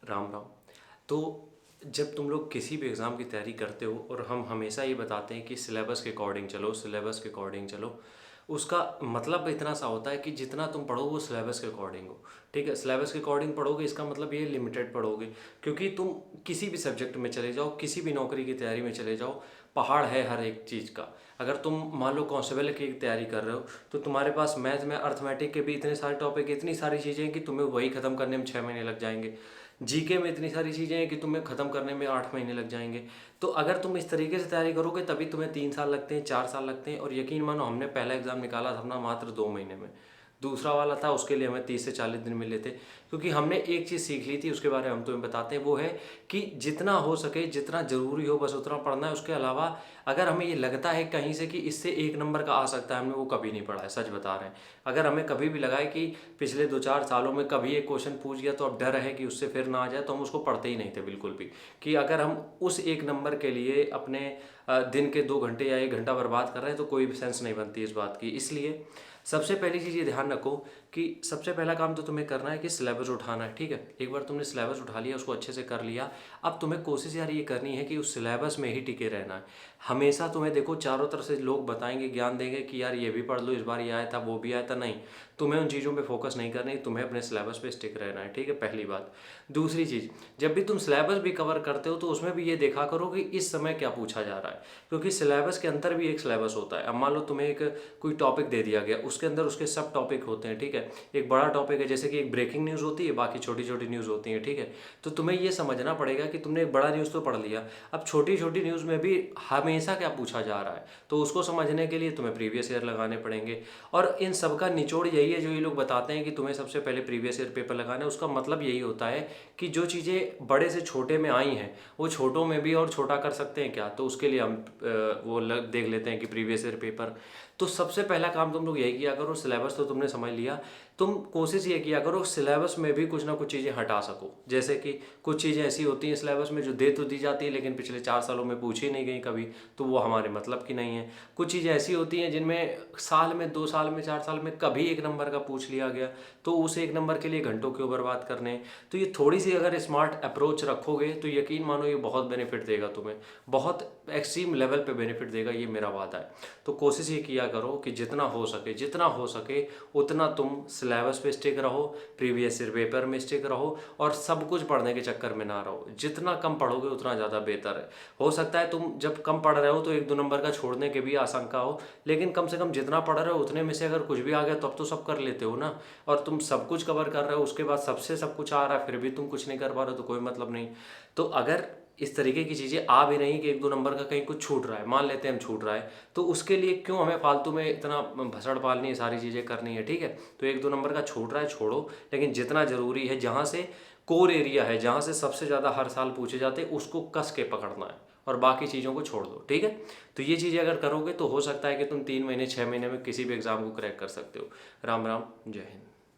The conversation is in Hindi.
राम राम। तो जब तुम लोग किसी भी एग्ज़ाम की तैयारी करते हो और हम हमेशा ये बताते हैं कि सिलेबस के अकॉर्डिंग चलो, सिलेबस के अकॉर्डिंग चलो, उसका मतलब इतना सा होता है कि जितना तुम पढ़ो वो सिलेबस के अकॉर्डिंग हो। ठीक है, सिलेबस के अकॉर्डिंग पढ़ोगे इसका मतलब ये लिमिटेड पढ़ोगे, क्योंकि तुम किसी भी सब्जेक्ट में चले जाओ, किसी भी नौकरी की तैयारी में चले जाओ, पहाड़ है हर एक चीज़ का। अगर तुम मान लो कांस्टेबल की तैयारी कर रहे हो तो तुम्हारे पास मैथ में अर्थमेटिक के भी इतने सारे टॉपिक, इतनी सारी चीज़ें हैं कि तुम्हें वही ख़त्म करने में 6 महीने लग जाएंगे। जीके में इतनी सारी चीज़ें हैं कि तुम्हें ख़त्म करने में 8 महीने लग जाएंगे। तो अगर तुम इस तरीके से तैयारी करोगे तभी तुम्हें 3 साल लगते हैं, 4 साल लगते हैं। और यकीन मानो हमने पहला एग्ज़ाम निकाला था अपना मात्र 2 महीने में। दूसरा वाला था उसके लिए हमें 30 से 40 दिन मिले थे, क्योंकि हमने एक चीज़ सीख ली थी, उसके बारे में हम तुम्हें बताते हैं। वो है कि जितना हो सके, जितना ज़रूरी हो बस उतना पढ़ना है। उसके अलावा अगर हमें ये लगता है कहीं से कि इससे 1 नंबर का आ सकता है, हमने वो कभी नहीं पढ़ा है, सच बता रहे हैं। अगर हमें कभी भी लगा है कि पिछले 2-4 सालों में कभी एक क्वेश्चन पूछ गया तो अब डर है कि उससे फिर ना आ जाए, तो हम उसको पढ़ते ही नहीं थे बिल्कुल भी। कि अगर हम उस 1 नंबर के लिए अपने दिन के 2 घंटे या 1 घंटा बर्बाद कर रहे हैं तो कोई भी सेंस नहीं बनती इस बात की। इसलिए सबसे पहली चीज़ ये ध्यान रखो कि सबसे पहला काम तो तुम्हें करना है कि सिलेबस उठाना है। ठीक है, एक बार तुमने सिलेबस उठा लिया, उसको अच्छे से कर लिया, अब तुम्हें कोशिश यार ये करनी है कि उस सिलेबस में ही टिके रहना है। हमेशा तुम्हें देखो चारों तरफ से लोग बताएंगे, ज्ञान देंगे कि यार ये भी पढ़ लो, इस बार ये आया था, वो भी आया था। नहीं, तुम्हें उन चीज़ों पे फोकस नहीं करनी, तुम्हें अपने सिलेबस पे स्टिक रहना है। ठीक है, पहली बात। दूसरी चीज़, जब भी तुम सिलेबस भी कवर करते हो तो उसमें भी ये देखा करो कि इस समय क्या पूछा जा रहा है, क्योंकि सिलेबस के अंदर भी एक सिलेबस होता है। अब मान लो तुम्हें एक कोई टॉपिक दे दिया गया, उसके अंदर उसके सब टॉपिक होते हैं। ठीक है, एक बड़ा टॉपिक है, जैसे कि एक ब्रेकिंग न्यूज़ होती है, बाकी छोटी छोटी न्यूज़ होती हैं। ठीक है, तो तुम्हें ये समझना पड़ेगा कि तुमने एक बड़ा न्यूज़ तो पढ़ लिया, अब छोटी छोटी न्यूज़ में भी हमेशा क्या पूछा जा रहा है, तो उसको समझने के लिए तुम्हें प्रीवियस ईयर लगाने पड़ेंगे। और इन सब का निचोड़ यही है जो ये लोग बताते हैं कि तुम्हें सबसे पहले प्रीवियस ईयर पेपर लगाना है। उसका मतलब यही होता है कि जो चीज़ें बड़े से छोटे में आई हैं वो छोटों में भी और छोटा कर सकते हैं क्या, तो उसके लिए हम देख लेते हैं कि प्रीवियस ईयर पेपर। तो सबसे पहला काम तुम लोग यही किया करो, सिलेबस तो तुमने समझ लिया, तुम कोशिश ये किया करो सिलेबस में भी कुछ ना कुछ चीज़ें हटा सको। जैसे कि कुछ चीज़ें ऐसी होती हैं सिलेबस में जो दे तो दी जाती है लेकिन पिछले 4 सालों में पूछी नहीं गई कभी, तो वो हमारे मतलब की नहीं है। कुछ चीज़ें ऐसी होती हैं जिनमें साल में, 2 साल में, 4 साल में कभी 1 नंबर का पूछ लिया गया, तो उस 1 नंबर के लिए घंटों क्यों बर्बाद करने। तो ये थोड़ी सी अगर स्मार्ट अप्रोच रखोगे तो यकीन मानो ये बहुत बेनिफिट देगा तुम्हें, बहुत एक्सट्रीम लेवल पे बेनिफिट देगा, ये मेरा वादा है। तो कोशिश ये किया करो कि जितना हो सके, जितना हो सके उतना तुम सिलेबस पे स्टिक रहो, प्रीवियस ईयर पेपर में स्टिक रहो, और सब कुछ पढ़ने के चक्कर में ना रहो। जितना कम पढ़ोगे उतना ज़्यादा बेहतर है। हो सकता है तुम जब कम पढ़ रहे हो तो 1-2 नंबर का छोड़ने की भी आशंका हो, लेकिन कम से कम जितना पढ़ रहे हो उतने में से अगर कुछ भी आ गया तब तो सब कर लेते हो ना। और तुम सब कुछ कवर कर रहे हो, उसके बाद सबसे सब कुछ आ रहा है, फिर भी तुम कुछ नहीं कर पा रहे हो, तो कोई मतलब नहीं। तो अगर इस तरीके की चीज़ें आ भी नहीं कि 1-2 नंबर का कहीं कुछ छूट रहा है, मान लेते हैं हम छूट रहा है, तो उसके लिए क्यों हमें फालतू में इतना भसड़ पालनी है, सारी चीज़ें करनी है। ठीक है, तो 1-2 नंबर का छूट रहा है छोड़ो, लेकिन जितना ज़रूरी है, जहाँ से कोर एरिया है, जहाँ से सबसे ज़्यादा हर साल पूछे जाते हैं, उसको कस के पकड़ना है और बाकी चीज़ों को छोड़ दो। ठीक है, तो ये चीज़ें अगर करोगे तो हो सकता है कि तुम 3 महीने 6 महीने में किसी भी एग्ज़ाम को क्रैक कर सकते हो। राम राम, जय हिंद।